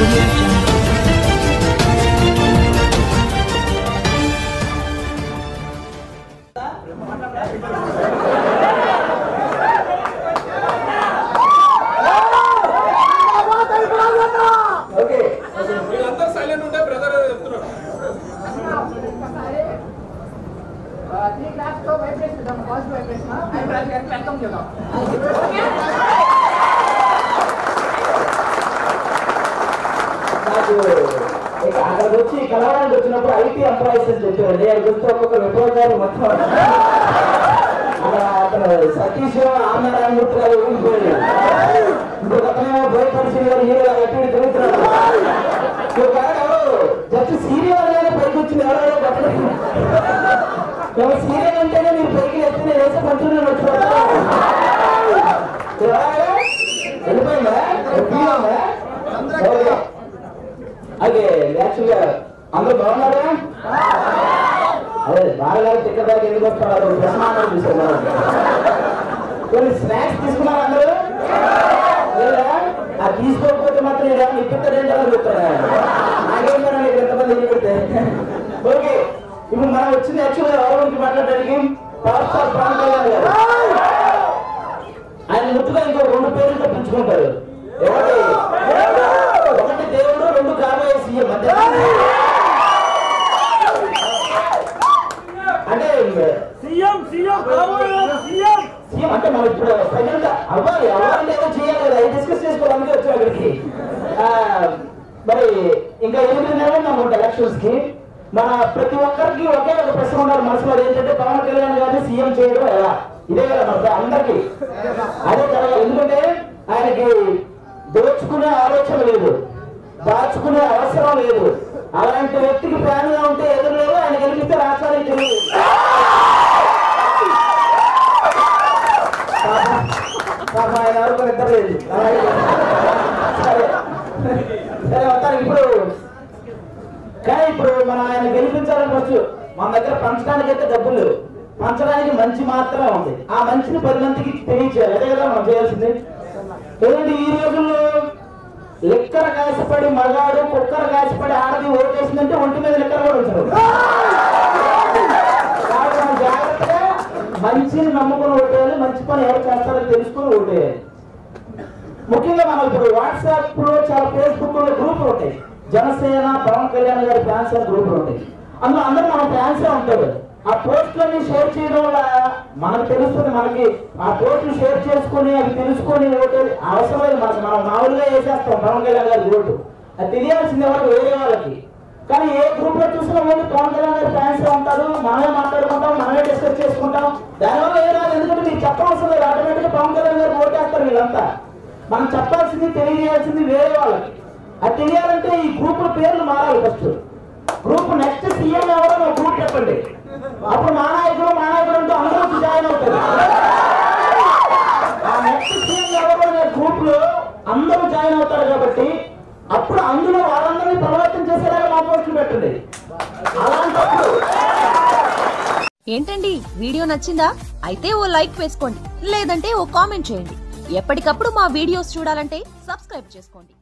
Audio Jungle. అక్కడ వచ్చి కలవడానికి వచ్చినప్పుడు ఐటీ ఎంప్లాయీస్ అని చెప్పారండి. అది గుర్తు ఒక్కొక్క విభాగాలు మొత్తం అక్కడ సతీష్ ఆంధ్రరామూర్తి గారు ఊరిపోయాడు. ఇంకొక అతనేమో బోయపరిశీలి గారు హీరో ఎట్టి తిరుగుతున్నాడు. ఎవరు జస్ట్ సీరియల్ అనేది పైకి వచ్చింది. ఎవరో సీరియల్ అంటేనే మీరు పైకి ఎత్తి వేసే పంచులు వచ్చిపోతా వెళ్ళిపోయిందా అదే యాక్చువల్గా అందరూ బాగున్నారా? అదే బాగా టికెట్ దాకా ఎందుకు వస్తున్నారు? ప్రశ్న చూస్తున్నారు. కొన్ని స్నాక్స్ తీసుకున్నారు అందరూ లేదా? ఆ తీసుకోకపోతే మాత్రం ఇలా ఇప్పిస్తారేంటి అలా చెప్తారా? నాకేం ఇక్కడ ఎంతమంది పెడితే ఓకే. ఇప్పుడు మనం వచ్చింది యాక్చువల్గా ఎవరి గురించి మాట్లాడడానికి పవర్ స్టార్ పవన్ కళ్యాణ్ గారు. ఆయన ముట్టుగా ఇంకో 2 పేర్లు తప్పించుకుంటారు. ఒకటి దేవుడు, 2 కాబోయే సీఎం. అంటే సీఎం అంటే మనం ఇప్పుడు ప్రజెంట్ అవ్వాలి ఏదో చేయాలి కదా. డిస్కస్ చేసుకోవడానికి వచ్చాం అక్కడికి. మరి ఇంకా 8 నెలలు అనుకుంటా ఎలక్షన్స్ కి. మన ప్రతి ఒక్కరికి ఒకే ఒక ప్రశ్న ఉన్నారు మనసులో. ఏంటంటే పవన్ కళ్యాణ్ గారిని సీఎం చేయడం ఎలా? ఇదే కదా మన అందరికి అదే జరగాలి. ఎందుకంటే ఆయనకి దోచుకునే ఆలోచన లేదు, దాచుకునే అవసరం లేదు. అలాంటి వ్యక్తికి ఫ్యాన్ గా ఉంటే ఎదురు లేదు. ఆయన గెలిపిస్తే రాష్ట్రానికి తెలియదు. ఆయన ఎవరు నిద్ర లేదు. సరే సరే వస్తాను ఇప్పుడు. కానీ ఇప్పుడు మనం ఆయన గెలిపించాలని ఫస్ట్ మన దగ్గర పంచడానికి అయితే డబ్బులు లేవు. పంచడానికి మంచి మాత్రమే ఉంది. ఆ మంచిని 10 మందికి తెలియచేయాలి. అదే కదా మనం చేయాల్సింది. ఎందుకంటే ఈ రోజుల్లో లిక్కర కాసిపడి మగాడు, కుక్కర కాసిపడి ఆడది ఓటేసిందంటే ఒంటి మీద లిక్కర కూడా ఉంచారు. కాబట్టి మనం జాగ్రత్తగా మంచిని నమ్ముకుని ఓటేయాలి. మంచి పని ఎవరు చేస్తారో తెలుసుకుని ఓటేయాలి. ముఖ్యంగా మనం ఇప్పుడు వాట్సాప్ లో చాలా ఫేస్బుక్ లో గ్రూపులు ఉంటాయి. జనసేన పవన్ కళ్యాణ్ గారి ఫ్యాన్స్ అని గ్రూపులు ఉంటాయి. అందులో అందరూ మన ఫ్యాన్సే ఉంటారు. ఆ పోస్టులన్నీ షేర్ చేయడం వల్ల మనకు తెలుస్తుంది. మనకి ఆ పోస్టులు షేర్ చేసుకుని అవి తెలుసుకొని ఓటు అవసరమైన మనకు మనం మామూలుగా వేసేస్తాం పవన్ కళ్యాణ్ గారి ఓటు. అది తెలియాల్సింది ఎవరు వేరే వాళ్ళకి. కానీ ఏ గ్రూప్ లో చూసినా వాళ్ళు పవన్ కళ్యాణ్ గారి ఫ్యాన్స్ ఉంటారు. మనమే మాట్లాడుకుంటాం, మనమే డిస్కస్ చేసుకుంటాం. దానివల్ల ఏ రాదు. ఎందుకంటే మీకు చెప్పవలసిన లేదు. ఆటోమేటిక్ గా పవన్ కళ్యాణ్ గారు ఓటేస్తారు వీళ్ళంతా. మనం చెప్పాల్సింది తెలియజేయాల్సింది వేరే వాళ్ళకి. అది తెలియాలంటే ఈ గ్రూప్ పేర్లు మారాలి. ఫస్ట్ గ్రూప్ నెక్స్ట్ సీఎం ఎవరో గ్రూప్ చెప్పండి. అప్పుడు మా నాయకుడు అంటూ అందరూ జాయిన్ అవుతారు. ఆ నెక్స్ట్ సీఎం ఎవరో అనే గ్రూప్ లో అందరూ జాయిన్ అవుతారు. కాబట్టి అప్పుడు అందులో వాళ్ళందరినీ పరివర్తన చేసేలాగా మా పోస్టులు పెట్టండి. అలాంటప్పుడు ఏంటండి వీడియో నచ్చిందా? అయితే ఓ లైక్ వేసుకోండి, లేదంటే ఓ కామెంట్ చేయండి. ఎప్పటికప్పుడు మా వీడియోస్ చూడాలంటే సబ్స్క్రైబ్ చేసుకోండి.